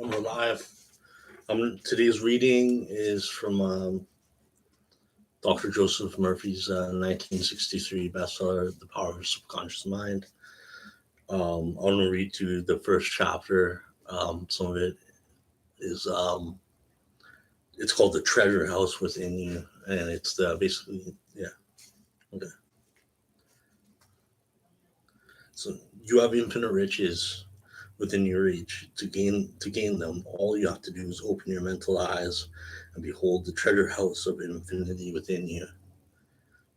I'm alive. Today's reading is from Dr. Joseph Murphy's 1963 bestseller, The Power of the Subconscious Mind. I want to read to the first chapter. Some of it is it's called The Treasure House Within You, and it's basically okay. So you have infinite riches within your reach. To gain them, all you have to do is open your mental eyes and behold the treasure house of infinity within you.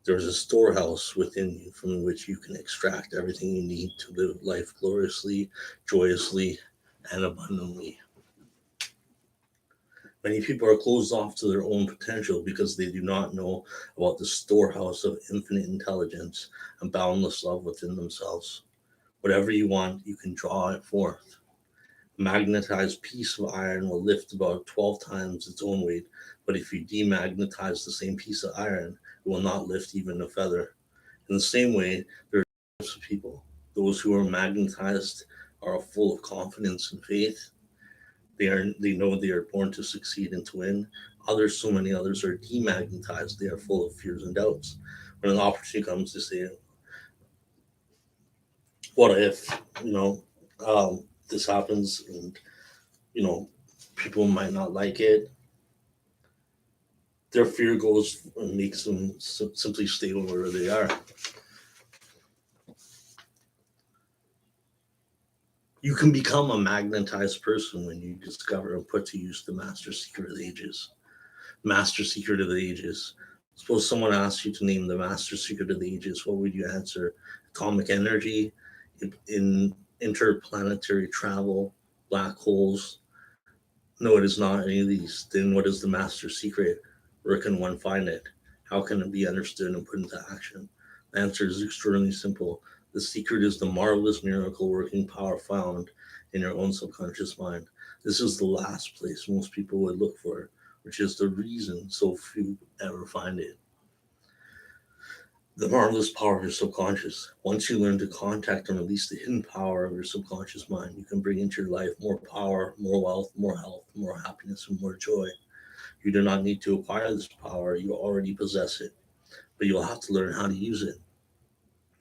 There is a storehouse within you from which you can extract everything you need to live life gloriously, joyously, and abundantly. Many people are closed off to their own potential because they do not know about the storehouse of infinite intelligence and boundless love within themselves. Whatever you want, you can draw it forth. A magnetized piece of iron will lift about 12 times its own weight, but if you demagnetize the same piece of iron, it will not lift even a feather. In the same way, there are types of people. Those who are magnetized are full of confidence and faith. They know they are born to succeed and to win. Others, so many others, are demagnetized. They are full of fears and doubts. When an opportunity comes, they say, "What if you know this happens?" And you know people might not like it. Their fear goes and makes them simply stay where they are. You can become a magnetized person when you discover and put to use the master secret of the ages. Master secret of the ages. Suppose someone asks you to name the master secret of the ages. What would you answer? Atomic energy, in interplanetary travel, black holes. No, it is not any of these. Then what is the master secret? Where can one find it? How can it be understood and put into action? The answer is extremely simple. The secret is the marvelous miracle working power found in your own subconscious mind. This is the last place most people would look for it, which is the reason so few ever find it. The marvelous power of your subconscious. Once you learn to contact and release the hidden power of your subconscious mind, you can bring into your life more power, more wealth, more health, more happiness, and more joy. You do not need to acquire this power, you already possess it, but you'll have to learn how to use it.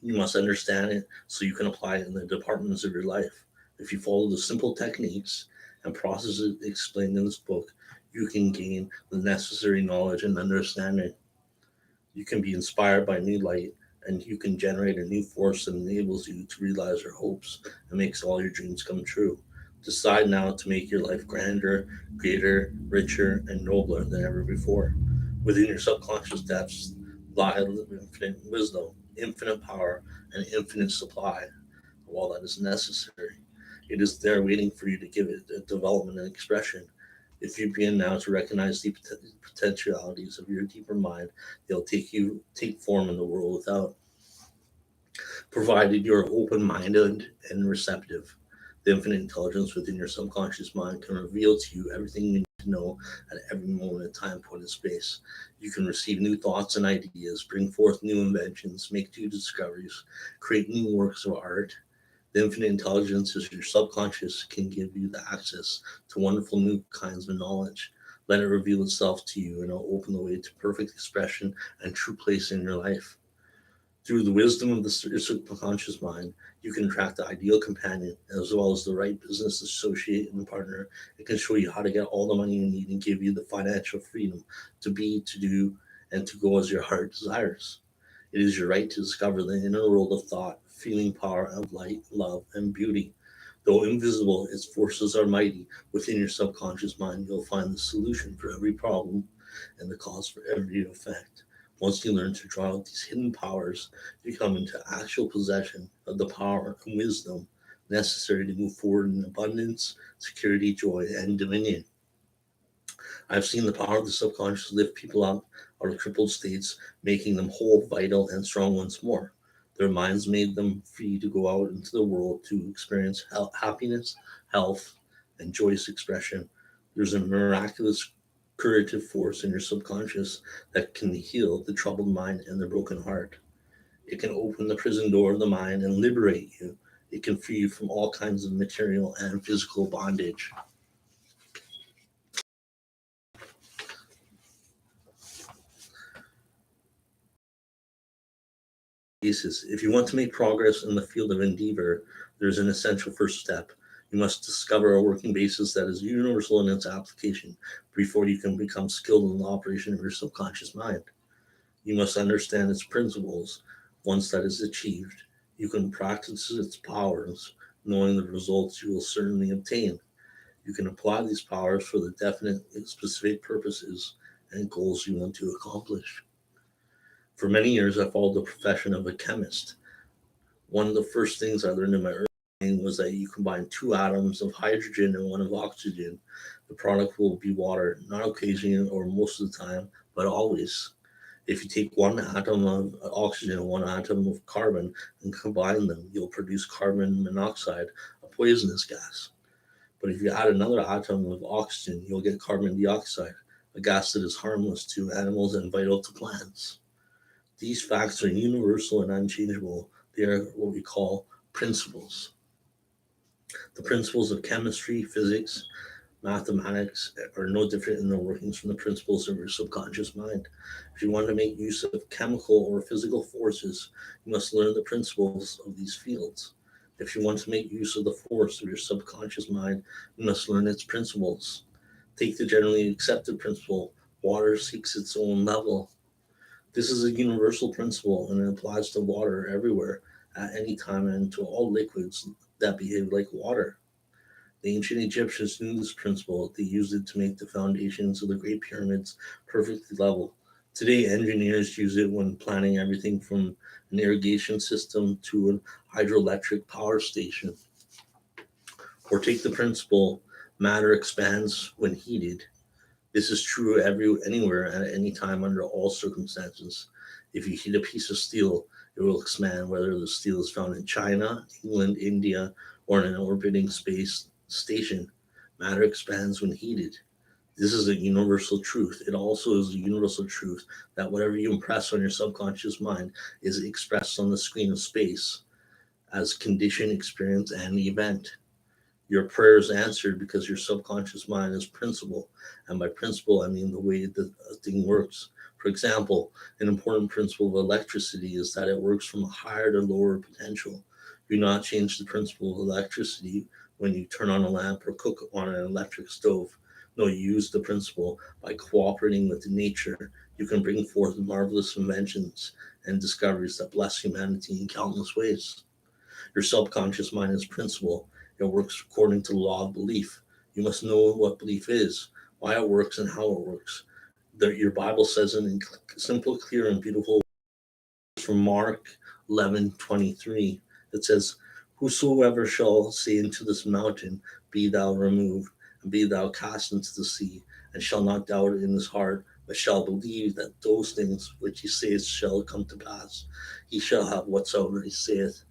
You must understand it so you can apply it in the departments of your life. If you follow the simple techniques and processes explained in this book, you can gain the necessary knowledge and understanding. You can be inspired by new light, and you can generate a new force that enables you to realize your hopes and makes all your dreams come true. Decide now to make your life grander, greater, richer, and nobler than ever before. Within your subconscious depths lie infinite wisdom, infinite power, and infinite supply of all that is necessary. It is there waiting for you to give it a development and expression. If you begin now to recognize the potentialities of your deeper mind, they'll take form in the world without, provided you're open-minded and receptive. The infinite intelligence within your subconscious mind can reveal to you everything you need to know at every moment in time, point, and space. You can receive new thoughts and ideas, bring forth new inventions, make new discoveries, create new works of art. The infinite intelligence is your subconscious can give you the access to wonderful new kinds of knowledge. Let it reveal itself to you and it'll open the way to perfect expression and true place in your life. Through the wisdom of the subconscious mind, you can attract the ideal companion as well as the right business associate and partner. It can show you how to get all the money you need and give you the financial freedom to be, to do, and to go as your heart desires. It is your right to discover the inner world of thought, feeling power of light, love, and beauty. Though invisible, its forces are mighty. Within your subconscious mind, you'll find the solution for every problem and the cause for every effect. Once you learn to draw out these hidden powers, you come into actual possession of the power and wisdom necessary to move forward in abundance, security, joy, and dominion. I've seen the power of the subconscious lift people up out of crippled states, making them whole, vital, and strong once more. Their minds made them free to go out into the world to experience happiness, health, and joyous expression. There's a miraculous curative force in your subconscious that can heal the troubled mind and the broken heart. It can open the prison door of the mind and liberate you. It can free you from all kinds of material and physical bondage. basis. If you want to make progress in the field of endeavor, there's an essential first step. You must discover a working basis that is universal in its application before you can become skilled in the operation of your subconscious mind. You must understand its principles. Once that is achieved, you can practice its powers, knowing the results you will certainly obtain. You can apply these powers for the definite and specific purposes and goals you want to accomplish. For many years, I followed the profession of a chemist. One of the first things I learned in my early training was that you combine two atoms of hydrogen and one of oxygen. The product will be water, not occasionally or most of the time, but always. If you take one atom of oxygen and one atom of carbon and combine them, you'll produce carbon monoxide, a poisonous gas. But if you add another atom of oxygen, you'll get carbon dioxide, a gas that is harmless to animals and vital to plants. These facts are universal and unchangeable. They are what we call principles. The principles of chemistry, physics, mathematics are no different in their workings from the principles of your subconscious mind. If you want to make use of chemical or physical forces, you must learn the principles of these fields. If you want to make use of the force of your subconscious mind, you must learn its principles. Take the generally accepted principle: water seeks its own level. This is a universal principle and it applies to water everywhere, at any time, and to all liquids that behave like water. The ancient Egyptians knew this principle. They used it to make the foundations of the Great Pyramids perfectly level. Today, engineers use it when planning everything from an irrigation system to an hydroelectric power station. Or take the principle: matter expands when heated. This is true anywhere at any time under all circumstances. If you heat a piece of steel, it will expand whether the steel is found in China, England, India, or in an orbiting space station. Matter expands when heated. This is a universal truth. It also is a universal truth that whatever you impress on your subconscious mind is expressed on the screen of space as condition, experience, and event. Your prayer is answered because your subconscious mind is principle. And by principle, I mean the way that a thing works. For example, an important principle of electricity is that it works from a higher to lower potential. Do not change the principle of electricity when you turn on a lamp or cook on an electric stove. No, you use the principle. By cooperating with nature, you can bring forth marvelous inventions and discoveries that bless humanity in countless ways. Your subconscious mind is principle. It works according to the law of belief. You must know what belief is, why it works, and how it works. Your Bible says it in simple, clear, and beautiful words from Mark 11:23. It says, "Whosoever shall say unto this mountain, Be thou removed, and be thou cast into the sea, and shall not doubt in his heart, but shall believe that those things which he saith shall come to pass, he shall have whatsoever he saith."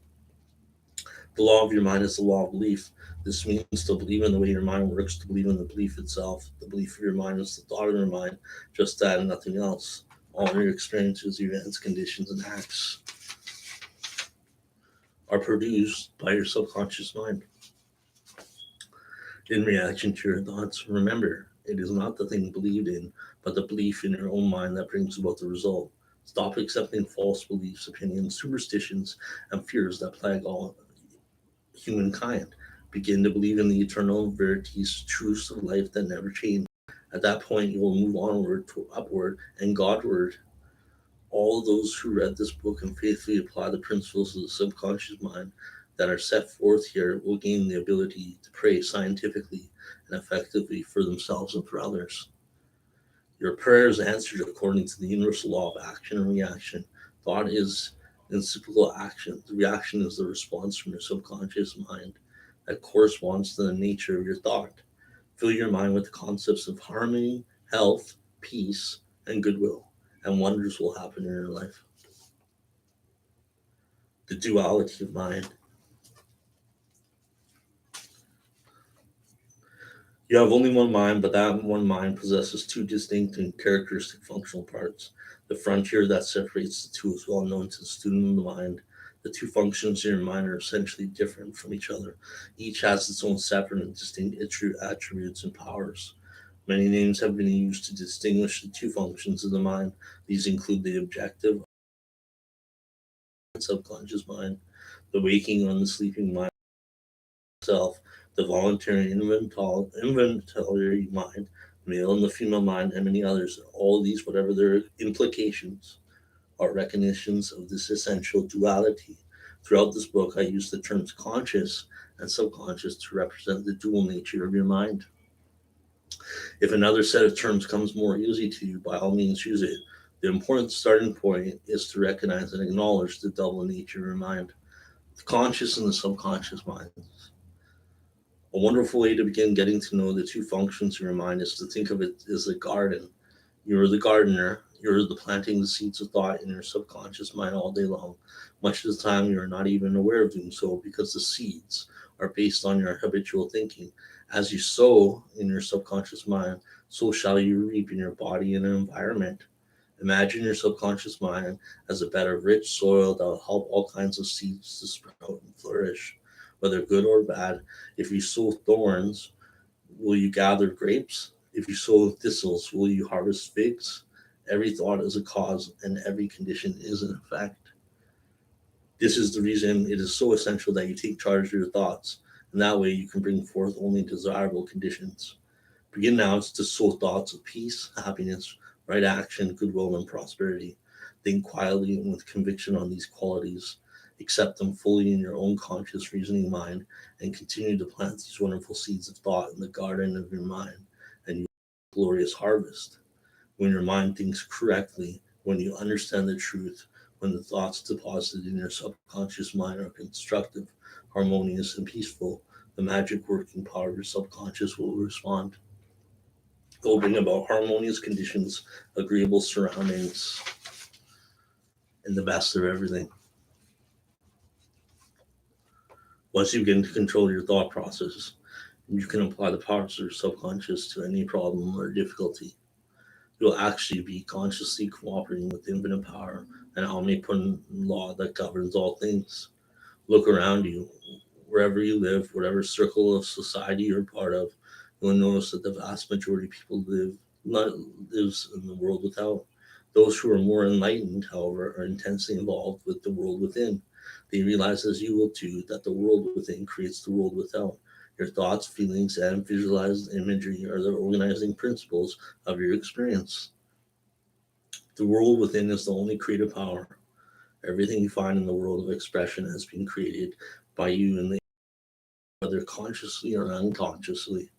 The law of your mind is the law of belief. This means to believe in the way your mind works, to believe in the belief itself. The belief of your mind is the thought of your mind, just that and nothing else. All your experiences, events, conditions, and acts are produced by your subconscious mind in reaction to your thoughts. Remember, it is not the thing believed in, but the belief in your own mind that brings about the result. Stop accepting false beliefs, opinions, superstitions, and fears that plague all humankind. Begin to believe in the eternal verities, truths of life that never change. At that point, you will move onward to upward and Godward. All of those who read this book and faithfully apply the principles of the subconscious mind that are set forth here will gain the ability to pray scientifically and effectively for themselves and for others. Your prayer is answered according to the universal law of action and reaction. Thought is encyclical action. The reaction is the response from your subconscious mind that corresponds to the nature of your thought. Fill your mind with the concepts of harmony, health, peace, and goodwill, and wonders will happen in your life. The duality of mind. You have only one mind, but that one mind possesses two distinct and characteristic functional parts. The frontier that separates the two is well known to the student of the mind. The two functions in your mind are essentially different from each other. Each has its own separate and distinct attributes and powers. Many names have been used to distinguish the two functions of the mind. These include the objective, subconscious mind, the waking on the sleeping mind itself, the voluntary inventory mind, male and the female mind, and many others. All of these, whatever their implications, are recognitions of this essential duality. Throughout this book, I use the terms conscious and subconscious to represent the dual nature of your mind. If another set of terms comes more easy to you, by all means use it. The important starting point is to recognize and acknowledge the double nature of your mind, the conscious and the subconscious minds. A wonderful way to begin getting to know the two functions of your mind is to think of it as a garden. You're the gardener, you're the planting the seeds of thought in your subconscious mind all day long. Much of the time, you're not even aware of doing so because the seeds are based on your habitual thinking. As you sow in your subconscious mind, so shall you reap in your body and environment. Imagine your subconscious mind as a bed of rich soil that will help all kinds of seeds to sprout and flourish, whether good or bad. If you sow thorns, will you gather grapes? If you sow thistles, will you harvest figs? Every thought is a cause, and every condition is an effect. This is the reason it is so essential that you take charge of your thoughts, and that way you can bring forth only desirable conditions. Begin now to sow thoughts of peace, happiness, right action, goodwill, and prosperity. Think quietly and with conviction on these qualities. Accept them fully in your own conscious reasoning mind and continue to plant these wonderful seeds of thought in the garden of your mind, and you will have a glorious harvest. When your mind thinks correctly, when you understand the truth, when the thoughts deposited in your subconscious mind are constructive, harmonious, and peaceful, the magic working power of your subconscious will respond. It will bring about harmonious conditions, agreeable surroundings, and the best of everything. Once you begin to control your thought process, you can apply the powers of your subconscious to any problem or difficulty. You'll actually be consciously cooperating with infinite power and omnipotent law that governs all things. Look around you, wherever you live, whatever circle of society you're part of, you'll notice that the vast majority of people not lives in the world without. Those who are more enlightened, however, are intensely involved with the world within. They realize, as you will too, that the world within creates the world without. Your thoughts, feelings, and visualized imagery are the organizing principles of your experience. The world within is the only creative power. Everything you find in the world of expression has been created by you, and whether consciously or unconsciously.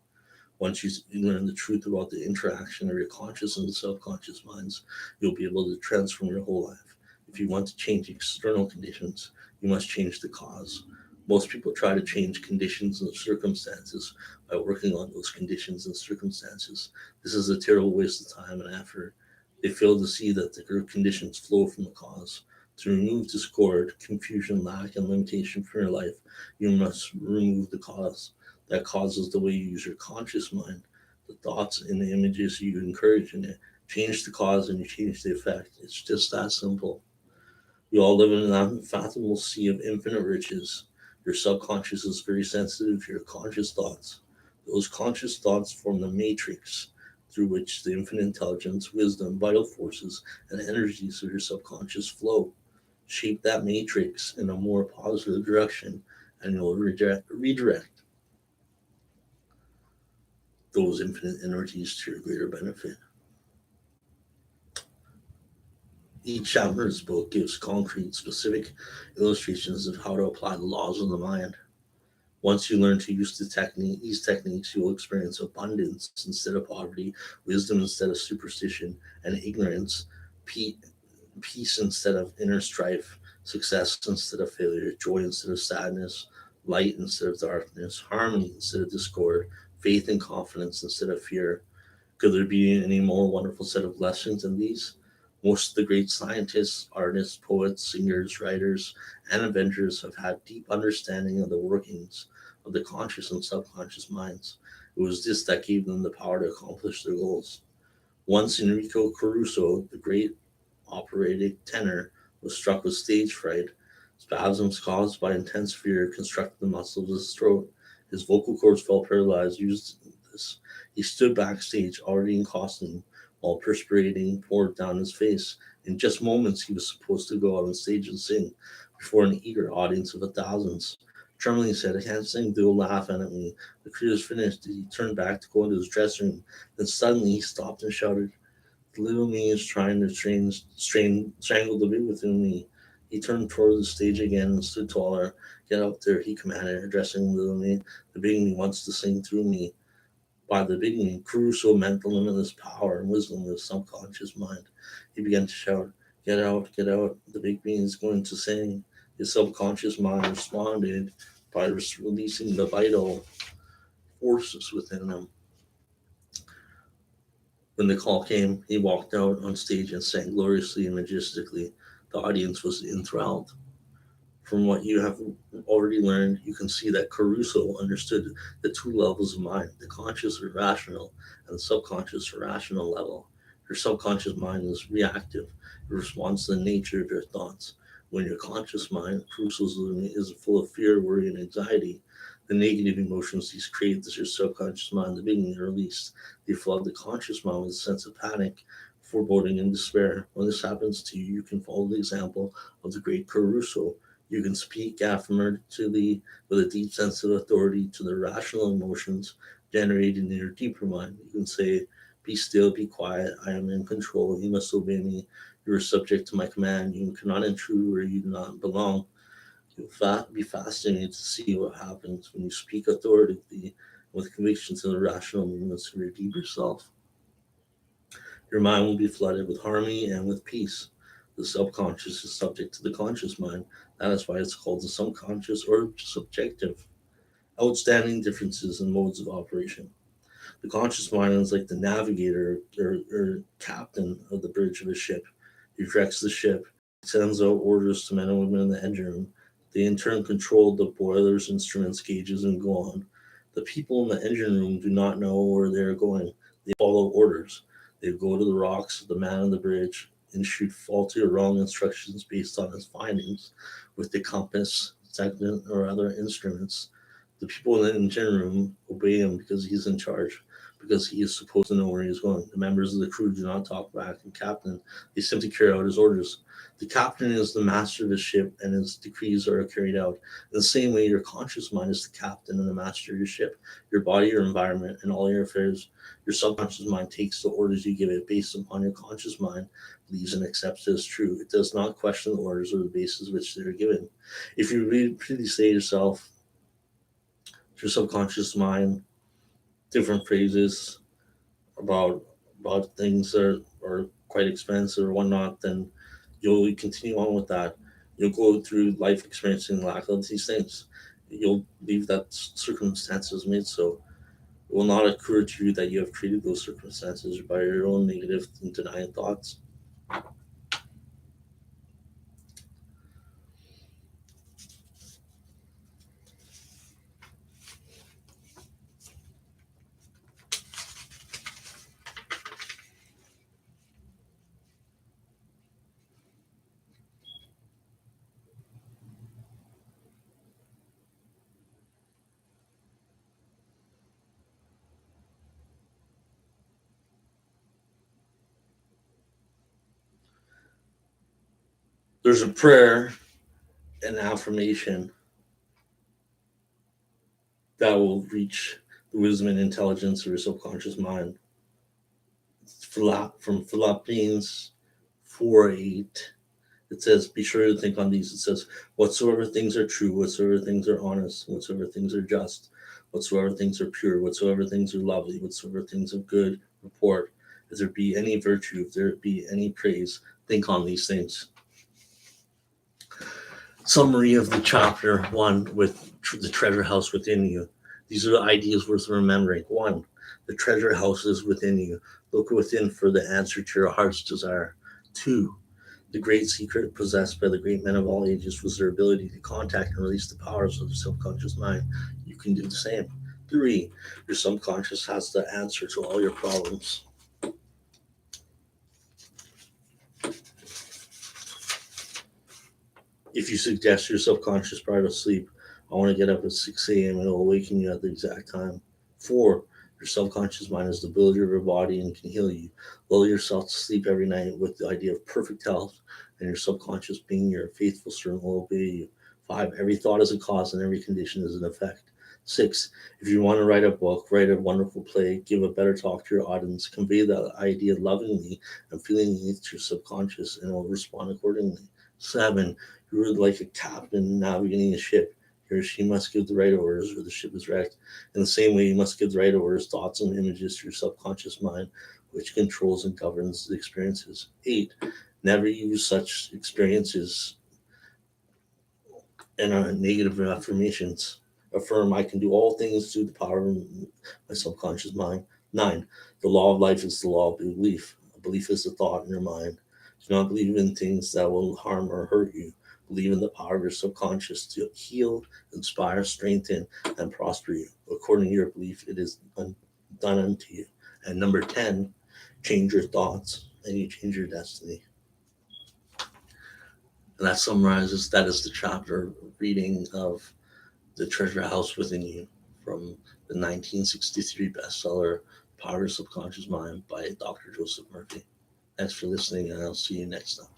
Once you learn the truth about the interaction of your conscious and subconscious minds, you'll be able to transform your whole life. If you want to change external conditions, you must change the cause. Most people try to change conditions and circumstances by working on those conditions and circumstances. This is a terrible waste of time and effort. They fail to see that the conditions flow from the cause. To remove discord, confusion, lack, and limitation from your life, you must remove the cause. That causes the way you use your conscious mind, the thoughts and the images you encourage in it. Change the cause and you change the effect. It's just that simple. We all live in an unfathomable sea of infinite riches. Your subconscious is very sensitive to your conscious thoughts. Those conscious thoughts form the matrix through which the infinite intelligence, wisdom, vital forces, and energies of your subconscious flow. Shape that matrix in a more positive direction, and you'll redirect those infinite energies to your greater benefit. Each chapter of this book gives concrete, specific illustrations of how to apply the laws of the mind. Once you learn to use these techniques, you will experience abundance instead of poverty, wisdom instead of superstition, and ignorance, peace instead of inner strife, success instead of failure, joy instead of sadness, light instead of darkness, harmony instead of discord, faith and confidence instead of fear. Could there be any more wonderful set of lessons than these? Most of the great scientists, artists, poets, singers, writers, and inventors have had deep understanding of the workings of the conscious and subconscious minds. It was this that gave them the power to accomplish their goals. Once Enrico Caruso, the great operatic tenor, was struck with stage fright. Spasms caused by intense fear constructed the muscles of his throat. His vocal cords felt paralyzed. Used this, he stood backstage, already in costume, while perspiration poured down his face. In just moments, he was supposed to go out on stage and sing before an eager audience of thousands. Trembling, he said, "I can't sing." They will laugh at me. The crew finished. He turned back to go into his dressing room. Then suddenly he stopped and shouted, "The little me is trying to strangle the big within me." He turned toward the stage again and stood taller. "Get up there," he commanded, addressing little me. "The big me wants to sing through me." By the big me, Crusoe meant the limitless power and wisdom of his subconscious mind. He began to shout, "Get out, get out. The big me is going to sing." His subconscious mind responded by releasing the vital forces within him. When the call came, he walked out on stage and sang gloriously and majestically. The audience was enthralled. From what you have already learned, you can see that Caruso understood the two levels of mind, the conscious or rational and the subconscious or rational level. Your subconscious mind is reactive. It responds to the nature of your thoughts. When your conscious mind, Caruso's living, is full of fear, worry, and anxiety, the negative emotions these create as your subconscious mind, the beginning are released. They flood the conscious mind with a sense of panic, foreboding, and despair. When this happens to you, you can follow the example of the great Caruso. You can speak affirmatively with a deep sense of authority to the rational emotions generated in your deeper mind. You can say, "Be still, be quiet. I am in control. You must obey me. You are subject to my command. You cannot intrude where you do not belong." You'll be fascinated to see what happens when you speak authoritatively with conviction to the rational movements of your deeper self. Your mind will be flooded with harmony and with peace. The subconscious is subject to the conscious mind. That is why it's called the subconscious or subjective. Outstanding differences in modes of operation. The conscious mind is like the navigator or captain of the bridge of a ship. He directs the ship, sends out orders to men and women in the engine room. They in turn control the boilers, instruments, gauges, and go on. The people in the engine room do not know where they are going. They follow orders. They go to the rocks, the man on the bridge, and shoot faulty or wrong instructions based on his findings with the compass, segment, or other instruments. The people in the engine room obey him because he's in charge, because he is supposed to know where he's going. The members of the crew do not talk back to the captain. They simply carry out his orders. The captain is the master of the ship, and his decrees are carried out. In the same way, your conscious mind is the captain and the master of your ship. Your body, your environment, and all your affairs. Your subconscious mind takes the orders you give it based upon your conscious mind believes and accepts as true. It does not question the orders or the basis which they are given. If you repeatedly say to yourself, your subconscious mind, different phrases about things that are quite expensive or whatnot, then you'll continue on with that. You'll go through life experiencing lack of these things. You'll believe that circumstances made so. It will not occur to you that you have created those circumstances by your own negative and denying thoughts. There's a prayer and affirmation that will reach the wisdom and intelligence of your subconscious mind. From Philippians 4:8, it says, "Be sure to think on these." It says, "Whatsoever things are true, whatsoever things are honest, whatsoever things are just, whatsoever things are pure, whatsoever things are lovely, whatsoever things of good report, if there be any virtue, if there be any praise, think on these things." Summary of the chapter 1 with the treasure house within you. These are the ideas worth remembering. 1. The treasure house is within you. Look within for the answer to your heart's desire. 2. The great secret possessed by the great men of all ages was their ability to contact and release the powers of the subconscious mind. You can do the same. 3. Your subconscious has the answer to all your problems. If you suggest your subconscious prior to sleep, "I want to get up at 6 a.m. and it'll awaken you at the exact time." 4. Your subconscious mind is the builder of your body and can heal you. Lull yourself to sleep every night with the idea of perfect health, and your subconscious being your faithful servant will obey you. 5. Every thought is a cause and every condition is an effect. 6. If you want to write a book, write a wonderful play, give a better talk to your audience, convey the idea lovingly and feelingly to your subconscious, and it will respond accordingly. 7. You are like a captain navigating a ship. He or she must give the right orders, or the ship is wrecked. In the same way, you must give the right orders, thoughts, and images to your subconscious mind, which controls and governs the experiences. 8. Never use such experiences and negative affirmations. Affirm, I can do all things through the power of my subconscious mind. 9. The law of life is the law of belief. A belief is a thought in your mind. Do not believe in things that will harm or hurt you. Believe in the power of your subconscious to heal, inspire, strengthen, and prosper you. According to your belief, it is done unto you. And number 10, change your thoughts and you change your destiny. And that summarizes, that is the chapter reading of The Treasure House Within You from the 1963 bestseller Power of Subconscious Mind by Dr. Joseph Murphy. Thanks for listening, and I'll see you next time.